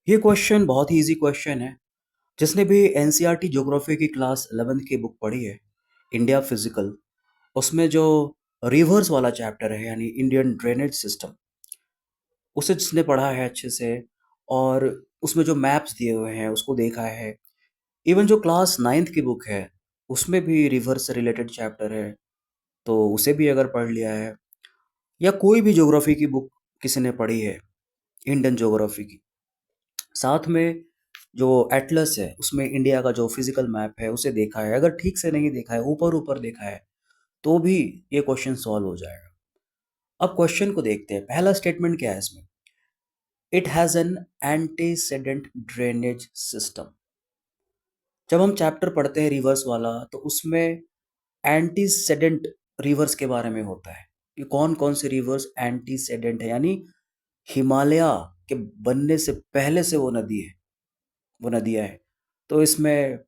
ये क्वेश्चन बहुत ही easy question है। जिसने भी एनसीईआरटी ज्योग्राफी की क्लास 11th की बुक पढ़ी है, इंडिया फिजिकल, उसमें जो रिवर्स वाला चैप्टर है यानी इंडियन ड्रेनेज सिस्टम, उसे जिसने पढ़ा है अच्छे से और उसमें जो मैप्स दिए हुए हैं उसको देखा है। इवन जो क्लास 9th की बुक है उसमें भी रिवर से रिलेटेड चैप्टर है, तो उसे भी अगर पढ़ लिया है, या कोई भी ज्योग्राफी की बुक किसी ने पढ़ी है इंडियन ज्योग्राफी की, साथ में जो एटलस है उसमें इंडिया का जो फिजिकल मैप है उसे देखा है, अगर ठीक से नहीं देखा है, ऊपर ऊपर देखा है, तो भी ये क्वेश्चन सॉल्व हो जाएगा। अब क्वेश्चन को देखते हैं। पहला स्टेटमेंट क्या है इसमें? It has an antecedent drainage system. जब हम चैप्टर पढ़ते हैं रिवर्स वाला, तो उसमें एंटीसेडेंट रिवर्स के बारे में होता है कि कौन कौन से रिवर्स एंटीसेडेंट है, यानी हिमालय के बनने से पहले से वो नदियाँ हैं। तो इसमें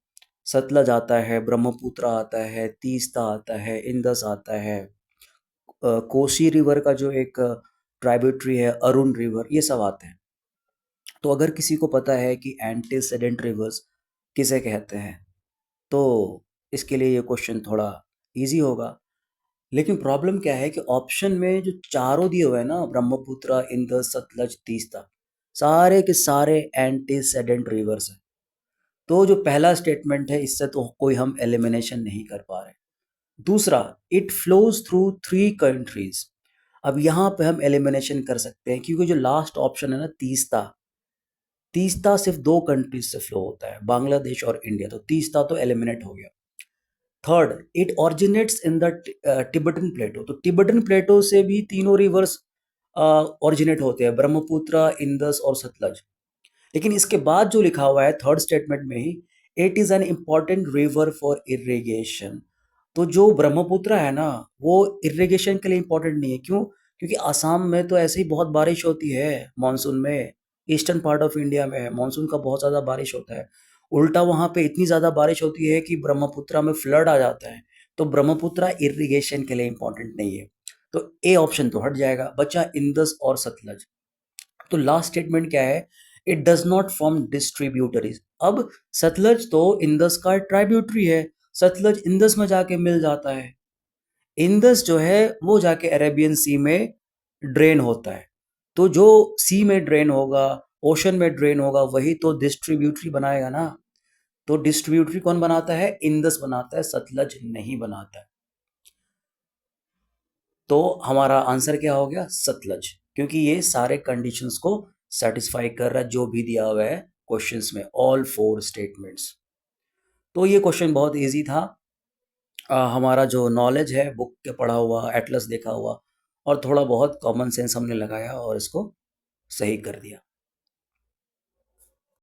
सतलज आता है, ब्रह्मपुत्र आता है, तीस्ता आता है, इंदस आता है, कोसी रिवर का जो एक ट्राइब्यूटरी है अरुण रिवर, ये सब आते हैं। तो अगर किसी को पता है कि एंटीसेडेंट रिवर्स किसे कहते हैं, तो इसके लिए ये क्वेश्चन थोड़ा इजी होगा। लेकिन प्रॉब्लम क्या है कि ऑप्शन में जो चारों दिए हुए हैं ना, ब्रह्मपुत्र, इंदस, सतलज, तीस्ता, सारे के सारे एंटीसेडेंट रिवर्स हैं। तो जो पहला स्टेटमेंट है, इससे तो कोई हम एलिमिनेशन नहीं कर पा रहे। दूसरा, इट फ्लोज थ्रू 3 कंट्रीज। अब यहाँ पे हम एलिमिनेशन कर सकते हैं क्योंकि जो लास्ट ऑप्शन है ना, तीस्ता, तीस्ता सिर्फ 2 कंट्रीज से फ्लो होता है, बांग्लादेश और इंडिया, तो तीस्ता तो एलिमिनेट हो गया। Third, it originates in the Tibetan plateau. तो टिबेटन प्लेटो से भी तीनों रिवर्स ऑरिजिनेट होते हैं, ब्रह्मपुत्र, इंदस और सतलज। लेकिन इसके बाद जो लिखा हुआ है थर्ड स्टेटमेंट में ही, it is an important river for irrigation. तो जो ब्रह्मपुत्र है ना, वो इरिगेशन के लिए इम्पोर्टेंट नहीं है। क्यों? क्योंकि असम में तो ऐसे ही बहुत बारिश होती है मानसून में, ईस्टर्न पार्ट ऑफ इंडिया में मानसून का बहुत ज़्यादा बारिश होता है। उल्टा वहाँ पे इतनी ज़्यादा बारिश होती है कि ब्रह्मपुत्र में फ्लड आ जाता है। तो ब्रह्मपुत्र इरिगेशन के लिए इम्पोर्टेंट नहीं है। तो ए ऑप्शन तो हट जाएगा, बचा इंदस और सतलज। तो लास्ट स्टेटमेंट क्या है? It does not form distributaries. अब सतलज तो इंदस का ट्राइब्यूटरी है, सतलज इंदस में जाके मिल जाता है। इंदस जो है वो जाके अरेबियन सी में ड्रेन होता है। तो जो सी में ड्रेन होगा, ओशन में ड्रेन होगा, वही तो डिस्ट्रीब्यूटरी बनाएगा ना। तो डिस्ट्रीब्यूटरी कौन बनाता है? इंदस बनाता है, सतलज नहीं बनाता है। तो हमारा आंसर क्या हो गया? सतलज, क्योंकि ये सारे कंडीशंस को सेटिस्फाई कर रहा है जो भी दिया हुआ है क्वेश्चंस में, ऑल 4 स्टेटमेंट्स। तो ये क्वेश्चन बहुत इजी था। हमारा जो नॉलेज है बुक के पढ़ा हुआ, एटलस देखा हुआ, और थोड़ा बहुत कॉमन सेंस हमने लगाया और इसको सही कर दिया।